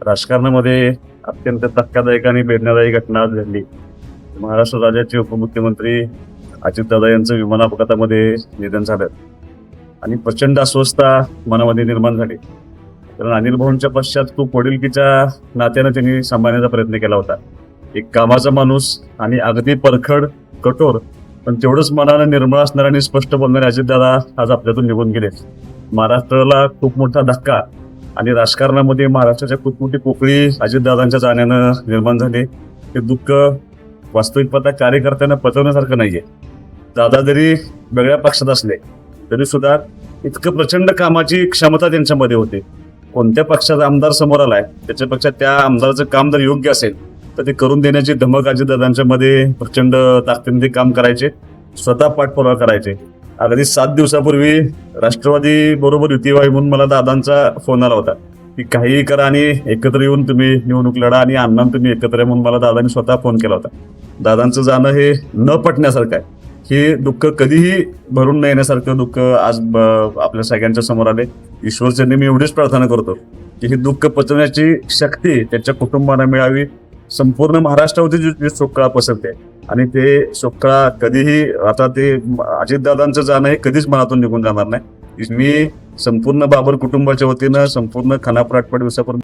राजकारणामध्ये अत्यंत धक्कादायक आणि वेदनादायी घटना आज घडली. महाराष्ट्र राज्याचे उपमुख्यमंत्री अजितदादा यांचं विमान अपघातामध्ये निधन झालं आणि प्रचंड अस्वस्थता मनामध्ये निर्माण झाली. कारण अनिल भाऊंच्या पश्चात खूप वडिलकीच्या नात्यानं त्यांनी सांभाळण्याचा प्रयत्न केला होता. एक कामाचा माणूस आणि अगदी परखड, कठोर, पण तेवढंच मनानं निर्मळ असणारे आणि स्पष्ट बोलणारे अजितदादा आज आपल्यातून निघून गेले. महाराष्ट्राला खूप मोठा धक्का आणि राजकारणामध्ये महाराष्ट्राच्या खूप मोठी पोकळी अजितदादांच्या जाण्यानं निर्माण झाली. हे दुःख वास्तविक पाहता कार्यकर्त्यांना पचवण्यासारखं नाहीये. दादा जरी वेगळ्या पक्षात असले तरी सुद्धा इतकं प्रचंड कामाची क्षमता त्यांच्यामध्ये होती. कोणत्या पक्षाचा आमदार समोर आलाय त्याच्यापेक्षा त्या आमदाराचं काम जर योग्य असेल तर ते करून देण्याची धमक अजितदादांच्या मध्ये प्रचंड ताकदीने काम करायचे, स्वतः पाठपुरावा करायचे. अगदी 7 दिवसापूर्वी राष्ट्रवादी बरोबर युती व्हावी म्हणून मला दादांचा फोन आला होता की काहीही करा आणि एकत्र येऊन तुम्ही निवडणूक लढा आणि अण्णा तुम्ही एकत्र म्हणून मला दादांनी स्वतः फोन केला होता. दादांचं जाणं हे न पटण्यासारखं आहे. हे दुःख कधीही भरून न येण्यासारखं दुःख आज आपल्या सगळ्यांच्या समोर आले. ईश्वरचरणी मी एवढीच प्रार्थना करतो की हे दुःख पचवण्याची शक्ती त्यांच्या कुटुंबाला मिळावी. संपूर्ण महाराष्ट्रावरती जे शोककळा पसरते आणि ते शोककळा कधीही आता ते अजितदादांचं जाणं हे कधीच मनातून निघून जाणार नाही. मी संपूर्ण बाबर कुटुंबाच्या वतीनं संपूर्ण खानापूर आटपाडी विसापूर